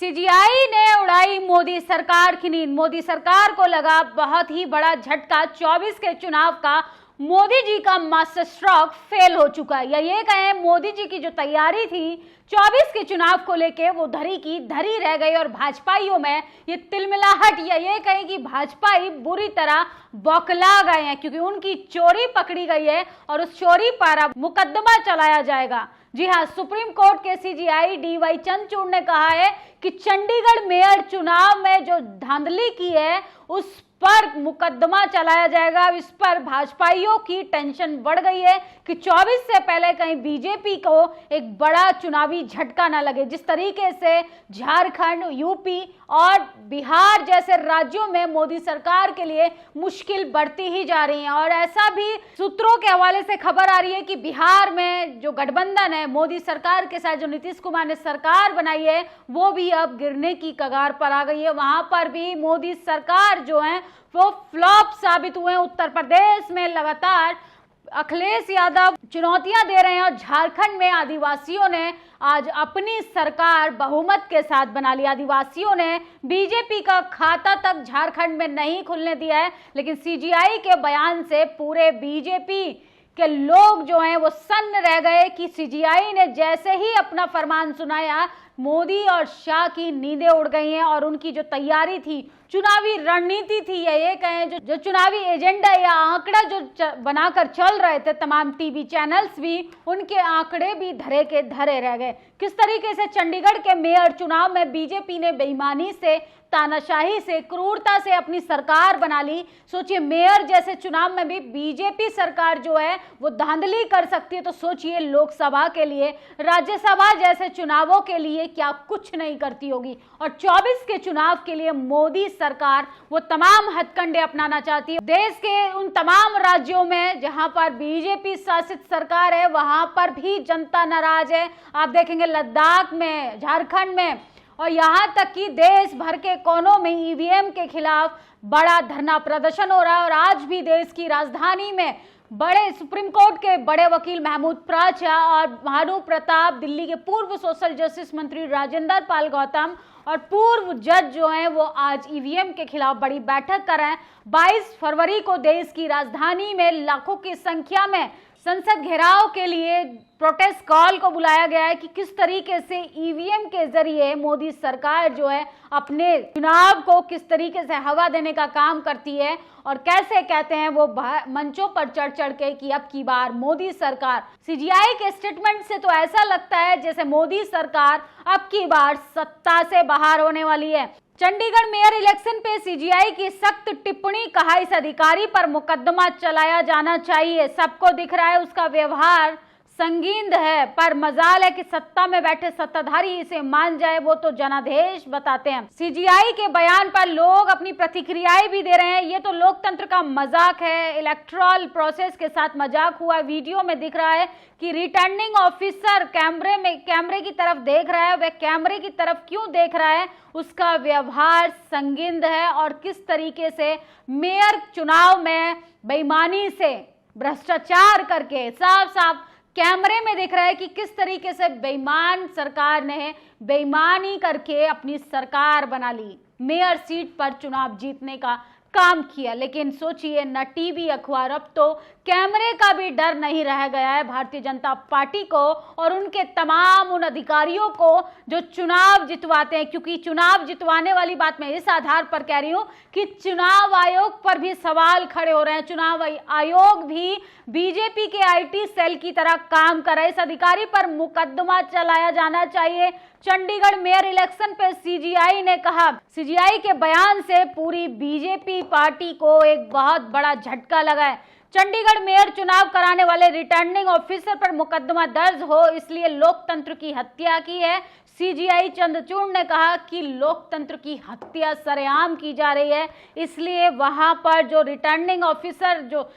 CGI ने उड़ाई मोदी सरकार की नींद। मोदी सरकार को लगा बहुत ही बड़ा झटका। 24 के चुनाव का मोदी जी का मास्टर स्ट्रोक फेल हो चुका है, या ये कहें मोदी जी की जो तैयारी थी 24 के चुनाव को लेके वो धरी की धरी रह गई। और भाजपाइयों में ये तिलमिलाहट, या ये कहें कि भाजपाई बुरी तरह बौखला गए हैं, क्योंकि उनकी चोरी पकड़ी गई है और उस चोरी पर अब मुकदमा चलाया जाएगा। जी हाँ, सुप्रीम कोर्ट के सीजीआई डीवाई चंद्रचूड़ ने कहा है कि चंडीगढ़ मेयर चुनाव में जो धांधली की है उस पर मुकदमा चलाया जाएगा। इस पर भाजपाइयों की टेंशन बढ़ गई है कि 24 से पहले कहीं बीजेपी को एक बड़ा चुनावी झटका ना लगे। जिस तरीके से झारखंड, यूपी और बिहार जैसे राज्यों में मोदी सरकार के लिए मुश्किल बढ़ती ही जा रही है, और ऐसा भी सूत्रों के हवाले से खबर आ रही है कि बिहार में जो गठबंधन है मोदी सरकार के साथ, जो नीतीश कुमार ने सरकार बनाई है, वो भी अब गिरने की कगार पर आ गई है। वहां पर भी मोदी सरकार जो है वो फ्लॉप साबित हुए। उत्तर प्रदेश में लगातार अखिलेश यादव चुनौतियां दे रहे हैं, और झारखंड में आदिवासियों ने आज अपनी सरकार बहुमत के साथ बना ली। आदिवासियों ने बीजेपी का खाता तक झारखंड में नहीं खुलने दिया है, लेकिन सीजीआई के बयान से पूरे बीजेपी के लोग जो हैं वो सन्न रह गए कि सीजीआई ने जैसे ही अपना फरमान सुनाया, मोदी और शाह की नींदें उड़ गई हैं। और उनकी जो तैयारी थी, चुनावी रणनीति थी, या ये कहें जो चुनावी एजेंडा या आंकड़ा जो बनाकर चल रहे थे तमाम टीवी चैनल्स भी, उनके आंकड़े भी धरे के धरे रह गए। किस तरीके से चंडीगढ़ के मेयर चुनाव में बीजेपी ने बेईमानी से, तानाशाही से, क्रूरता से अपनी सरकार बना ली। सोचिए, मेयर जैसे चुनाव में भी बीजेपी सरकार जो है वो धांधली कर सकती है, तो सोचिए लोकसभा के लिए, राज्यसभा जैसे चुनावों के लिए क्या कुछ नहीं करती होगी। और 24 के चुनाव के लिए मोदी सरकार वो तमाम हथकंडे अपनाना चाहती है। देश के उन तमाम राज्यों में जहां पर बीजेपी शासित सरकार है, वहां पर भी जनता नाराज है। आप देखेंगे लद्दाख में, झारखंड में, और यहां तक कि देश भर के कोनों में ईवीएम के खिलाफ बड़ा धरना प्रदर्शन हो रहा है। और आज भी देश की राजधानी में बड़े सुप्रीम कोर्ट के बड़े वकील महमूद प्राचा और भानु प्रताप, दिल्ली के पूर्व सोशल जस्टिस मंत्री राजेंद्र पाल गौतम और पूर्व जज जो हैं वो आज ईवीएम के खिलाफ बड़ी बैठक कर रहे हैं। 22 फरवरी को देश की राजधानी में लाखों की संख्या में संसद घेराव के लिए प्रोटेस्ट कॉल को बुलाया गया है कि किस तरीके से ईवीएम के जरिए मोदी सरकार जो है अपने चुनाव को किस तरीके से हवा देने का काम करती है, और कैसे कहते हैं वो मंचों पर चढ़ चढ़ के कि अब की बार मोदी सरकार। सीजीआई के स्टेटमेंट से तो ऐसा लगता है जैसे मोदी सरकार अब की बार सत्ता से बाहर होने वाली है। चंडीगढ़ मेयर इलेक्शन पे सीजीआई की सख्त टिप्पणी, कहा इस अधिकारी पर मुकदमा चलाया जाना चाहिए। सबको दिख रहा है उसका व्यवहार संगीन है, पर मजाल है कि सत्ता में बैठे सत्ताधारी इसे मान जाए, वो तो जनादेश बताते हैं। सीजीआई के बयान पर लोग अपनी प्रतिक्रियाएं भी दे रहे हैं। ये तो लोकतंत्र का मजाक है, इलेक्टोरल प्रोसेस के साथ मजाक हुआ। वीडियो में दिख रहा है कि रिटर्निंग ऑफिसर कैमरे की तरफ देख रहा है। वह कैमरे की तरफ क्यों देख रहा है? उसका व्यवहार संगीन है, और किस तरीके से मेयर चुनाव में बेईमानी से, भ्रष्टाचार करके, साफ साफ कैमरे में दिख रहा है कि किस तरीके से बेईमान सरकार ने बेईमानी करके अपनी सरकार बना ली, मेयर सीट पर चुनाव जीतने का काम किया। लेकिन सोचिए, न टीवी अखबार, अब तो कैमरे का भी डर नहीं रह गया है भारतीय जनता पार्टी को और उनके तमाम उन अधिकारियों को जो चुनाव जितवाते हैं। क्योंकि चुनाव जितवाने वाली बात मैं इस आधार पर कह रही हूं कि चुनाव आयोग पर भी सवाल खड़े हो रहे हैं। चुनाव आयोग भी बीजेपी के आईटी सेल की तरह काम कर रहा है। इस अधिकारी पर मुकदमा चलाया जाना चाहिए। चंडीगढ़ मेयर इलेक्शन पे सीजीआई ने कहा, सीजीआई के बयान से पूरी बीजेपी पार्टी को एक बहुत बड़ा झटका लगा है। चंडीगढ़ मेयर चुनाव कराने वाले रिटर्निंग ऑफिसर पर मुकदमा दर्ज हो, इसलिए लोकतंत्र की हत्या की है। सीजीआई चंद्रचूड़ ने कहा कि लोकतंत्र की हत्या सरेआम की जा रही है, इसलिए वहां पर जो रिटर्निंग ऑफिसर जो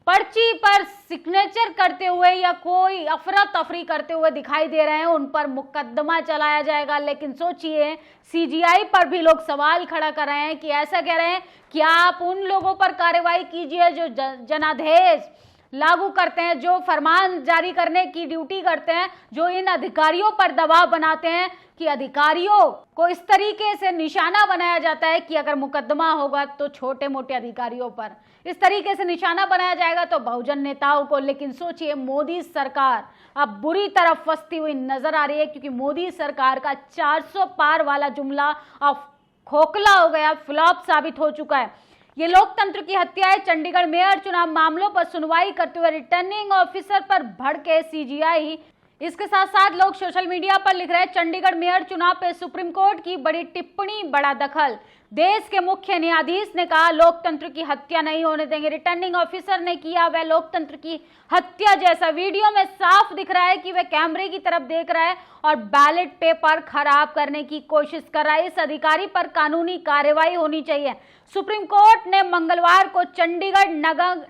पर्ची पर सिग्नेचर करते हुए या कोई अफरा तफरी करते हुए दिखाई दे रहे हैं, उन पर मुकदमा चलाया जाएगा। लेकिन सोचिए, सीजीआई पर भी लोग सवाल खड़ा कर रहे हैं कि ऐसा कह रहे हैं कि आप उन लोगों पर कार्रवाई कीजिए जो जनादेश लागू करते हैं, जो फरमान जारी करने की ड्यूटी करते हैं, जो इन अधिकारियों पर दबाव बनाते हैं कि अधिकारियों को इस तरीके से निशाना बनाया जाता है कि अगर मुकदमा होगा तो छोटे मोटे अधिकारियों पर इस तरीके से निशाना बनाया जाएगा तो बहुजन नेताओं को। लेकिन सोचिए, मोदी सरकार अब बुरी तरह फंसती हुई नजर आ रही है, क्योंकि मोदी सरकार का 400 पार वाला जुमला अब खोखला हो गया, फ्लॉप साबित हो चुका है। ये लोकतंत्र की हत्या है। चंडीगढ़ मेयर चुनाव मामलों पर सुनवाई करते हुए रिटर्निंग ऑफिसर पर भड़के सीजीआई। इसके साथ साथ लोग सोशल मीडिया पर लिख रहे हैं, चंडीगढ़ मेयर चुनाव पे सुप्रीम कोर्ट की बड़ी टिप्पणी, बड़ा दखल। देश के मुख्य न्यायाधीश ने कहा लोकतंत्र की हत्या नहीं होने देंगे। रिटर्निंग ऑफिसर ने किया वह लोकतंत्र की हत्या जैसा। वीडियो में साफ दिख रहा है कि वह कैमरे की तरफ देख रहा है और बैलेट पेपर खराब करने की कोशिश कर रहा है। इस अधिकारी पर कानूनी कार्रवाई होनी चाहिए। सुप्रीम कोर्ट ने मंगलवार को चंडीगढ़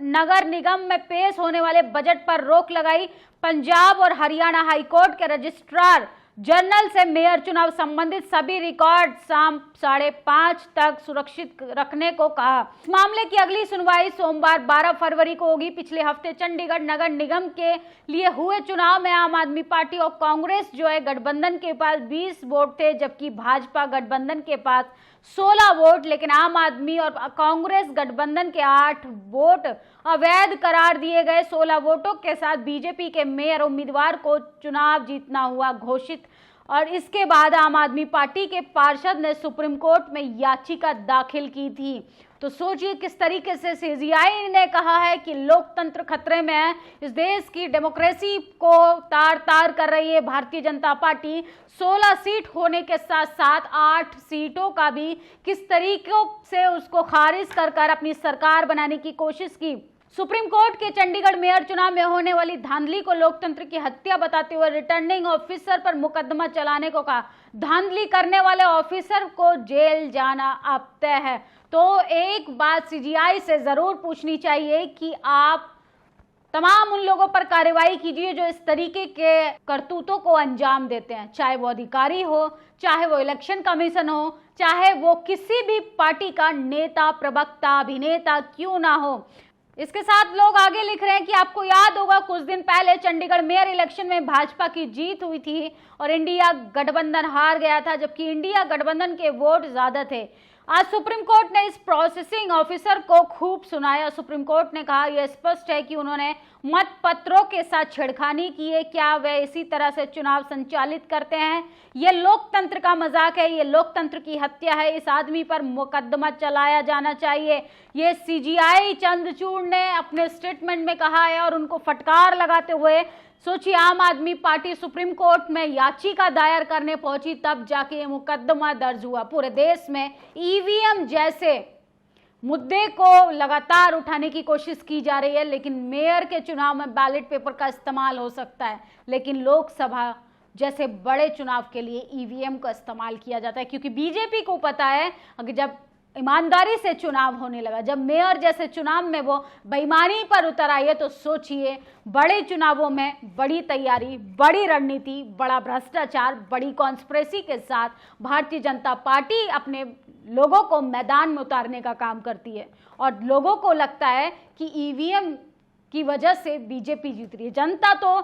नगर निगम में पेश होने वाले बजट पर रोक लगाई। पंजाब और हरियाणा हाईकोर्ट के रजिस्ट्रार जनरल से मेयर चुनाव संबंधित सभी रिकॉर्ड शाम 5:30 तक सुरक्षित रखने को कहा। इस मामले की अगली सुनवाई सोमवार 12 फरवरी को होगी। पिछले हफ्ते चंडीगढ़ नगर निगम के लिए हुए चुनाव में आम आदमी पार्टी और कांग्रेस जो है गठबंधन के पास 20 वोट थे, जबकि भाजपा गठबंधन के पास 16 वोट। लेकिन आम आदमी और कांग्रेस गठबंधन के 8 वोट अवैध करार दिए गए। 16 वोटों के साथ बीजेपी के मेयर उम्मीदवार को चुनाव जीतना हुआ घोषित, और इसके बाद आम आदमी पार्टी के पार्षद ने सुप्रीम कोर्ट में याचिका दाखिल की थी। तो सोचिए किस तरीके से सीजीआई ने कहा है कि लोकतंत्र खतरे में है। इस देश की डेमोक्रेसी को तार तार कर रही है भारतीय जनता पार्टी। 16 सीट होने के साथ साथ 8 सीटों का भी किस तरीके से उसको खारिज कर अपनी सरकार बनाने की कोशिश की। सुप्रीम कोर्ट के चंडीगढ़ मेयर चुनाव में होने वाली धांधली को लोकतंत्र की हत्या बताते हुए रिटर्निंग ऑफिसर पर मुकदमा चलाने को कहा। धांधली करने वाले ऑफिसर को जेल जाना अब तय है। तो एक बात सीजीआई से जरूर पूछनी चाहिए कि आप तमाम उन लोगों पर कार्रवाई कीजिए जो इस तरीके के करतूतों को अंजाम देते हैं, चाहे वो अधिकारी हो, चाहे वो इलेक्शन कमीशन हो, चाहे वो किसी भी पार्टी का नेता, प्रवक्ता, अभिनेता क्यों ना हो। इसके साथ लोग आगे लिख रहे हैं कि आपको याद होगा कुछ दिन पहले चंडीगढ़ मेयर इलेक्शन में भाजपा की जीत हुई थी और इंडिया गठबंधन हार गया था, जबकि इंडिया गठबंधन के वोट ज्यादा थे। आज सुप्रीम कोर्ट ने इस प्रोसेसिंग ऑफिसर को खूब सुनाया। सुप्रीम कोर्ट ने कहा यह स्पष्ट है कि उन्होंने मत पत्रों के साथ छेड़खानी की है। क्या वे इसी तरह से चुनाव संचालित करते हैं? यह लोकतंत्र का मजाक है, यह लोकतंत्र की हत्या है। इस आदमी पर मुकदमा चलाया जाना चाहिए। ये सीजीआई चंद्रचूड़ ने अपने स्टेटमेंट में कहा है और उनको फटकार लगाते हुए सोचिए आम आदमी पार्टी सुप्रीम कोर्ट में याचिका दायर करने पहुंची, तब जाके ये मुकदमा दर्ज हुआ। पूरे देश में ईवीएम जैसे मुद्दे को लगातार उठाने की कोशिश की जा रही है, लेकिन मेयर के चुनाव में बैलेट पेपर का इस्तेमाल हो सकता है, लेकिन लोकसभा जैसे बड़े चुनाव के लिए ईवीएम का इस्तेमाल किया जाता है, क्योंकि बीजेपी को पता है अगर जब ईमानदारी से चुनाव होने लगा, जब मेयर जैसे चुनाव में वो बेईमानी पर उतर आई है, तो सोचिए बड़े चुनावों में बड़ी तैयारी, बड़ी रणनीति, बड़ा भ्रष्टाचार, बड़ी कॉन्स्पिरेसी के साथ भारतीय जनता पार्टी अपने लोगों को मैदान में उतारने का काम करती है। और लोगों को लगता है कि ईवीएम की वजह से बीजेपी जीत रही है। जनता तो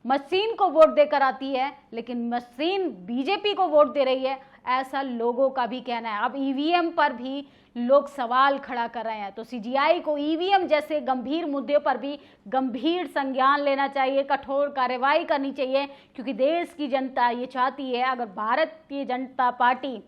मशीन को वोट देकर आती है, लेकिन मशीन बीजेपी को वोट दे रही है, ऐसा लोगों का भी कहना है। अब ईवीएम पर भी लोग सवाल खड़ा कर रहे हैं, तो सीजीआई को ईवीएम जैसे गंभीर मुद्दे पर भी गंभीर संज्ञान लेना चाहिए, कठोर कार्रवाई करनी चाहिए, क्योंकि देश की जनता ये चाहती है अगर भारतीय जनता पार्टी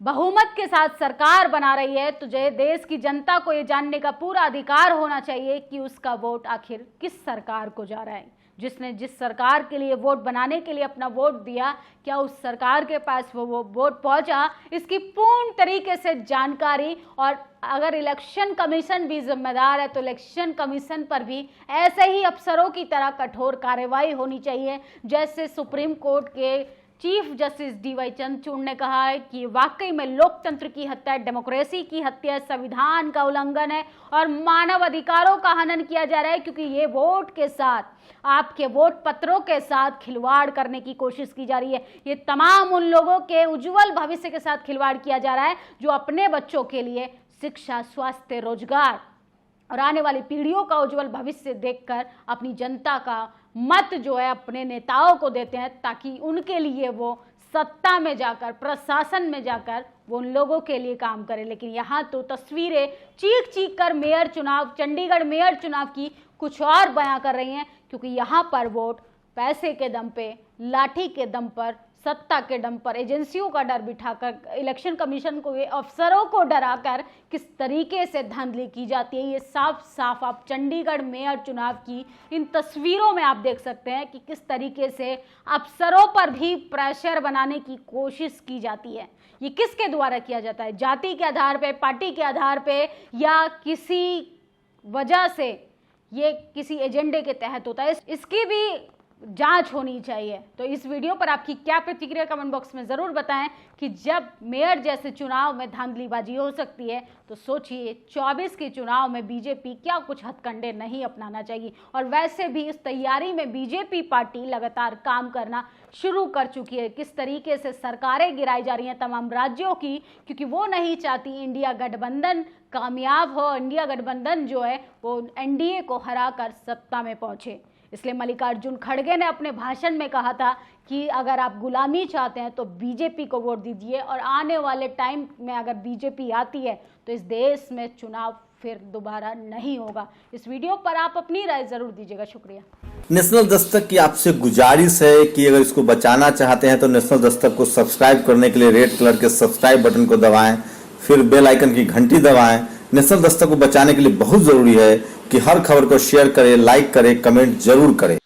बहुमत के साथ सरकार बना रही है तो देश की जनता को ये जानने का पूरा अधिकार होना चाहिए कि उसका वोट आखिर किस सरकार को जा रहा है। जिसने जिस सरकार के लिए वोट बनाने के लिए अपना वोट दिया, क्या उस सरकार के पास वो वोट पहुंचा, इसकी पूर्ण तरीके से जानकारी। और अगर इलेक्शन कमीशन भी जिम्मेदार है तो इलेक्शन कमीशन पर भी ऐसे ही अफसरों की तरह कठोर कार्रवाई होनी चाहिए, जैसे सुप्रीम कोर्ट के चीफ जस्टिस डीवाई चंद्रचूड़ ने कहा है कि वाकई में लोकतंत्र की हत्या, डेमोक्रेसी की हत्या, संविधान का उल्लंघन है और मानव अधिकारों का हनन किया जा रहा है, क्योंकि ये वोट के साथ, आपके वोट पत्रों के साथ खिलवाड़ करने की कोशिश की जा रही है। ये तमाम उन लोगों के उज्जवल भविष्य के साथ खिलवाड़ किया जा रहा है जो अपने बच्चों के लिए शिक्षा, स्वास्थ्य, रोजगार और आने वाली पीढ़ियों का उज्जवल भविष्य देखकर अपनी जनता का मत जो है अपने नेताओं को देते हैं, ताकि उनके लिए वो सत्ता में जाकर, प्रशासन में जाकर वो उन लोगों के लिए काम करे। लेकिन यहाँ तो तस्वीरें चीख चीख कर मेयर चुनाव, चंडीगढ़ मेयर चुनाव की कुछ और बयां कर रही हैं, क्योंकि यहाँ पर वोट पैसे के दम पे, लाठी के दम पर, सत्ता के दम पर, एजेंसियों का डर बिठाकर, इलेक्शन कमीशन को, अफसरों को डराकर किस तरीके से धांधली की जाती है, ये साफ साफ आप चंडीगढ़ मेयर चुनाव की इन तस्वीरों में आप देख सकते हैं कि किस तरीके से अफसरों पर भी प्रेशर बनाने की कोशिश की जाती है। ये किसके द्वारा किया जाता है? जाति के आधार पे, पार्टी के आधार पे, या किसी वजह से ये किसी एजेंडे के तहत होता है? इसकी भी जांच होनी चाहिए। तो इस वीडियो पर आपकी क्या प्रतिक्रिया कमेंट बॉक्स में ज़रूर बताएं कि जब मेयर जैसे चुनाव में धांधलीबाजी हो सकती है तो सोचिए 24 के चुनाव में बीजेपी क्या कुछ हथकंडे नहीं अपनाना चाहिए। और वैसे भी इस तैयारी में बीजेपी पार्टी लगातार काम करना शुरू कर चुकी है। किस तरीके से सरकारें गिराई जा रही हैं तमाम राज्यों की, क्योंकि वो नहीं चाहती इंडिया गठबंधन कामयाब हो, इंडिया गठबंधन जो है वो एनडीए को हराकर सत्ता में पहुंचे। इसलिए मल्लिकार्जुन खड़गे ने अपने भाषण में कहा था कि अगर आप गुलामी चाहते हैं तो बीजेपी को वोट दीजिए, और आने वाले टाइम में अगर बीजेपी आती है तो इस देश में चुनाव फिर दोबारा नहीं होगा। इस वीडियो पर आप अपनी राय जरूर दीजिएगा। शुक्रिया। नेशनल दस्तक की आपसे गुजारिश है कि अगर इसको बचाना चाहते हैं तो नेशनल दस्तक को सब्सक्राइब करने के लिए रेड कलर के सब्सक्राइब बटन को दबाएं, फिर बेल आइकन की घंटी दबाएं। नेशनल दस्तक को बचाने के लिए बहुत जरूरी है कि हर खबर को शेयर करें, लाइक करें, कमेंट जरूर करें।